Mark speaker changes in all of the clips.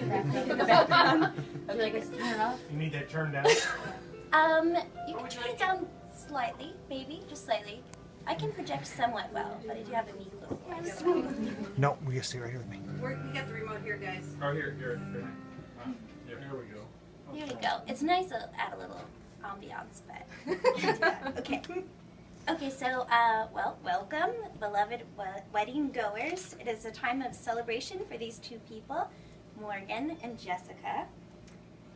Speaker 1: the background. Would you like us to turn it off?
Speaker 2: You need that turned down?
Speaker 3: You can turn it down slightly, maybe, just slightly. I can project somewhat well, but I do have a neat little voice.
Speaker 4: No, we gotta stay right here with me.
Speaker 5: We got the remote here, guys.
Speaker 2: Oh, here. Here we go.
Speaker 3: Here we go. It's nice to add a little ambiance, but okay. Okay, so, welcome, beloved wedding goers. It is a time of celebration for these two people, Morgan and Jessica.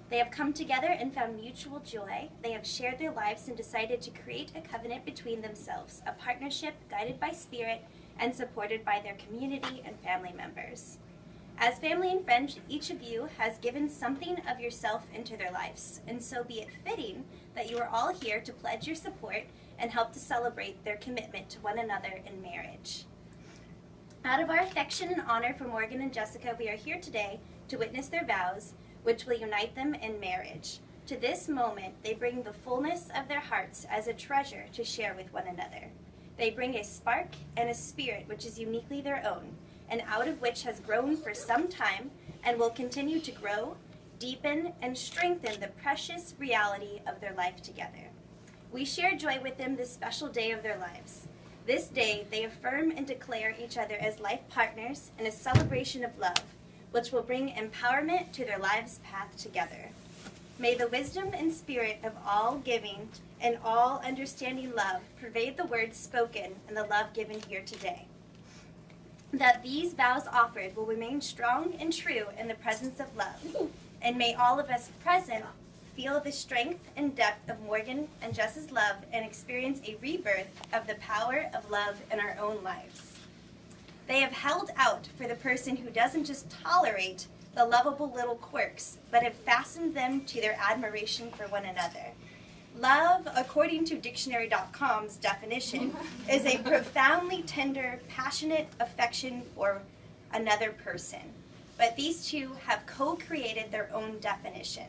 Speaker 3: They have come together and found mutual joy. They have shared their lives and decided to create a covenant between themselves, a partnership guided by spirit and supported by their community and family members. As family and friends, each of you has given something of yourself into their lives, and so be it fitting that you are all here to pledge your support and help to celebrate their commitment to one another in marriage. Out of our affection and honor for Morgan and Jessica, we are here today to witness their vows, which will unite them in marriage. To this moment, they bring the fullness of their hearts as a treasure to share with one another. They bring a spark and a spirit which is uniquely their own, and out of which has grown for some time and will continue to grow, deepen, and strengthen the precious reality of their life together. We share joy with them this special day of their lives. This day, they affirm and declare each other as life partners in a celebration of love, which will bring empowerment to their lives' path together. May the wisdom and spirit of all giving and all understanding love pervade the words spoken and the love given here today. That these vows offered will remain strong and true in the presence of love, and may all of us present feel the strength and depth of Morgan and Jess's love and experience a rebirth of the power of love in our own lives. They have held out for the person who doesn't just tolerate the lovable little quirks, but have fastened them to their admiration for one another. Love, according to dictionary.com's definition, is a profoundly tender, passionate affection for another person. But these two have co-created their own definition.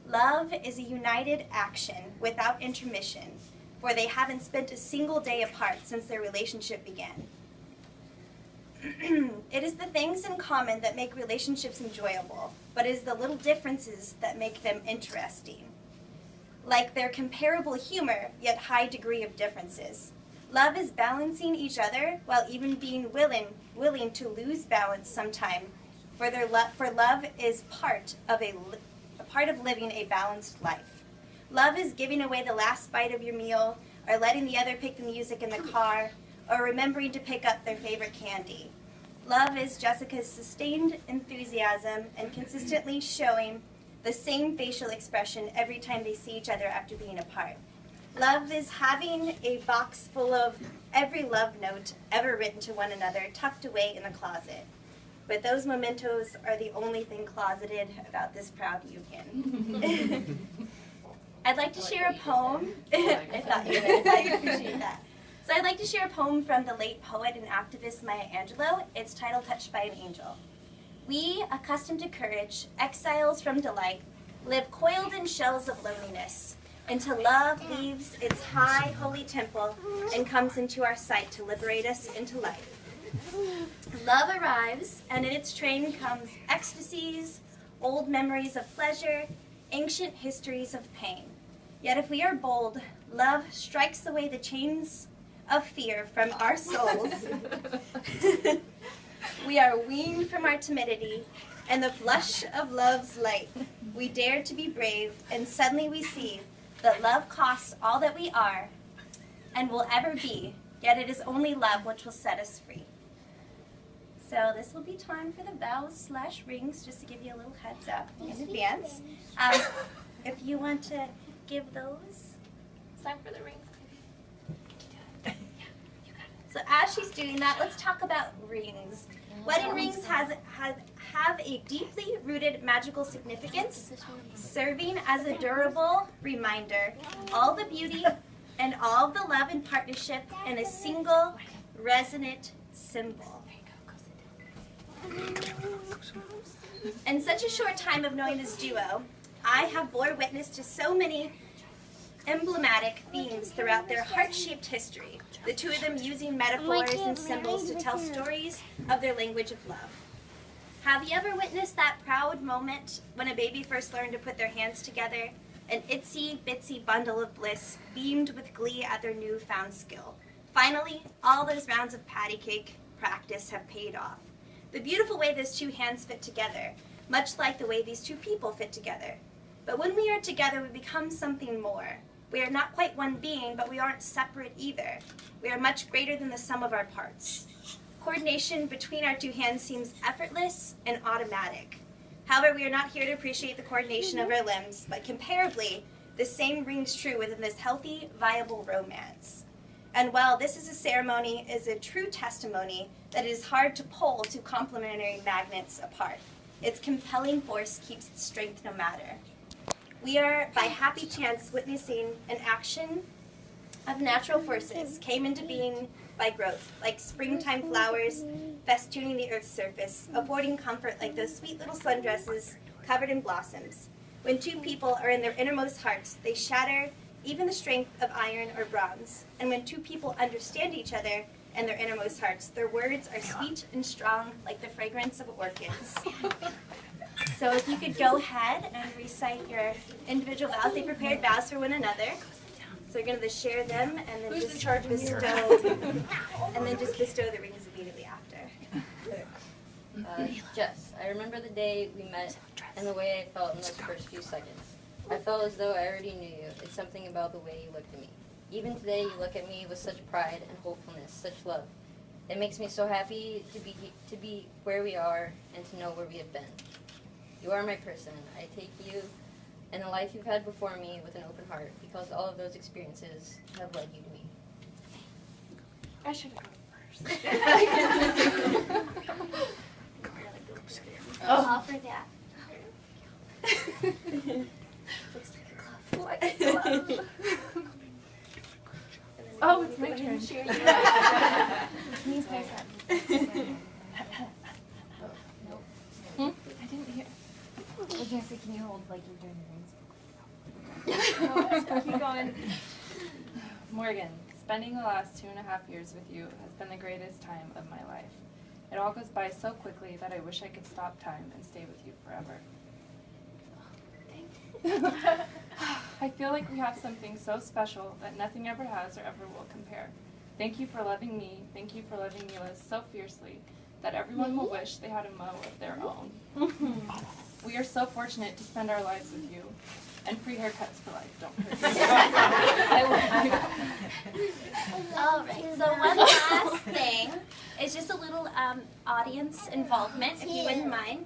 Speaker 3: Love is a united action without intermission, for they haven't spent a single day apart since their relationship began. It is the things in common that make relationships enjoyable, but it is the little differences that make them interesting. Like their comparable humor, yet high degree of differences. Love is balancing each other while even being willing to lose balance sometime, for love is part of living a balanced life. Love is giving away the last bite of your meal, or letting the other pick the music in the car, or remembering to pick up their favorite candy. Love is Jessica's sustained enthusiasm and consistently showing the same facial expression every time they see each other after being apart. Love is having a box full of every love note ever written to one another tucked away in the closet. But those mementos are the only thing closeted about this proud union. I'd like to share a poem. I thought you'd appreciate that. So I'd like to share a poem from the late poet and activist Maya Angelou. It's titled Touched by an Angel. We, accustomed to courage, exiles from delight, live coiled in shells of loneliness, until love leaves its high, holy temple and comes into our sight to liberate us into life. Love arrives, and in its train comes ecstasies, old memories of pleasure, ancient histories of pain. Yet if we are bold, love strikes away the chains of fear from our souls. We are weaned from our timidity, and the flush of love's light. We dare to be brave, and suddenly we see that love costs all that we are and will ever be, yet it is only love which will set us free. So this will be time for the vows/rings, just to give you a little heads up in advance. If you want to give those.
Speaker 1: It's time for the rings.
Speaker 3: So as she's doing that, let's talk about rings. Wedding rings have a deeply rooted magical significance, serving as a durable reminder, all the beauty and all the love and partnership in a single resonant symbol. In such a short time of knowing this duo, I have bore witness to so many emblematic themes throughout their heart-shaped history, the two of them using metaphors and symbols to tell stories of their language of love. Have you ever witnessed that proud moment when a baby first learned to put their hands together? An itsy bitsy bundle of bliss beamed with glee at their newfound skill. Finally, all those rounds of patty cake practice have paid off. The beautiful way those two hands fit together, much like the way these two people fit together. But when we are together, we become something more. We are not quite one being, but we aren't separate either. We are much greater than the sum of our parts. Coordination between our two hands seems effortless and automatic. However, we are not here to appreciate the coordination of our limbs, but comparably, the same rings true within this healthy, viable romance. And while this is a ceremony, is a true testimony that it is hard to pull two complementary magnets apart. Its compelling force keeps its strength no matter. We are, by happy chance, witnessing an action of natural forces came into being by growth, like springtime flowers festooning the earth's surface, affording comfort like those sweet little sundresses covered in blossoms. When two people are in their innermost hearts, they shatter even the strength of iron or bronze. And when two people understand each other and their innermost hearts, their words are sweet and strong like the fragrance of orchids. So if you could go ahead and recite your individual vows. They prepared vows for one another. So you're going to share them and then just bestow the rings immediately after.
Speaker 1: Jess, I remember the day we met and the way I felt in those first few seconds. I felt as though I already knew you. It's something about the way you looked at me. Even today, you look at me with such pride and hopefulness, such love. It makes me so happy to be where we are and to know where we have been. You are my person. I take you and the life you've had before me with an open heart, because all of those experiences have led you to me.
Speaker 5: I should have gone first.
Speaker 3: All for that.
Speaker 5: Oh, it's my turn. I didn't hear.
Speaker 1: I was going to say, can you hold like you're doing the rings?
Speaker 5: No, keep going. Morgan, spending the last 2.5 years with you has been the greatest time of my life. It all goes by so quickly that I wish I could stop time and stay with you forever. I feel like we have something so special that nothing ever has or ever will compare. Thank you for loving me. Thank you for loving Mila so fiercely that everyone will wish they had a Mo of their own. We are so fortunate to spend our lives with you. And free haircuts for life, don't hurt me.
Speaker 3: All right, so one last thing is just a little audience involvement, if you wouldn't mind.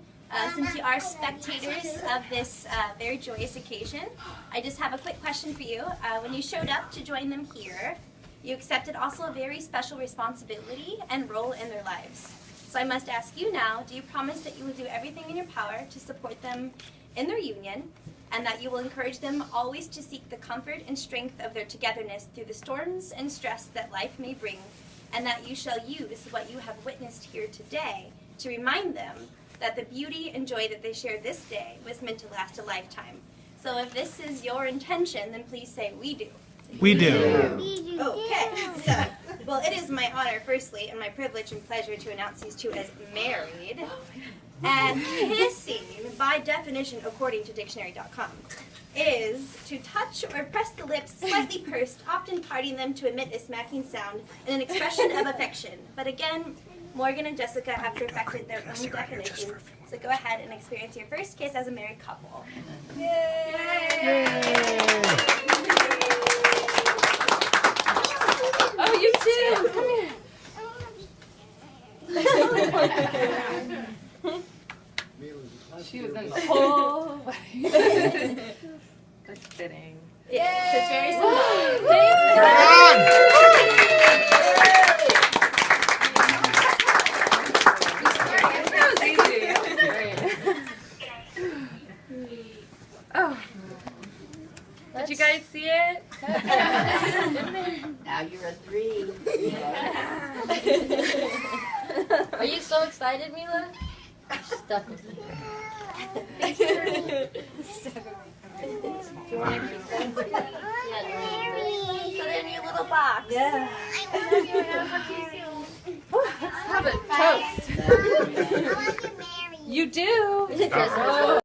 Speaker 3: Since you are spectators of this very joyous occasion, I just have a quick question for you. When you showed up to join them here, you accepted also a very special responsibility and role in their lives. So I must ask you now, do you promise that you will do everything in your power to support them in their union, and that you will encourage them always to seek the comfort and strength of their togetherness through the storms and stress that life may bring, and that you shall use what you have witnessed here today to remind them that the beauty and joy that they share this day was meant to last a lifetime. So if this is your intention, then please say, we do.
Speaker 4: We do.
Speaker 3: Okay. So, well, it is my honor, firstly, and my privilege and pleasure to announce these two as married. And kissing, by definition, according to dictionary.com, is to touch or press the lips slightly pursed, often parting them to emit a smacking sound in an expression of affection. But again, Morgan and Jessica have perfected their own definition. So go ahead and experience your first kiss as a married couple. Yay!
Speaker 5: Oh, you too! Come here. She was in the whole way. That's fitting.
Speaker 3: Yes, it's very simple.
Speaker 5: That was easy. That was great. Oh. Did you guys see it?
Speaker 1: Now you're a 3. Are you so excited, Mila? You're stuck with me.
Speaker 3: Thank you.
Speaker 1: Do you want to keep them?
Speaker 3: Put it in your little box.
Speaker 1: Yeah.
Speaker 5: Let's have a toast. You do.
Speaker 1: Just-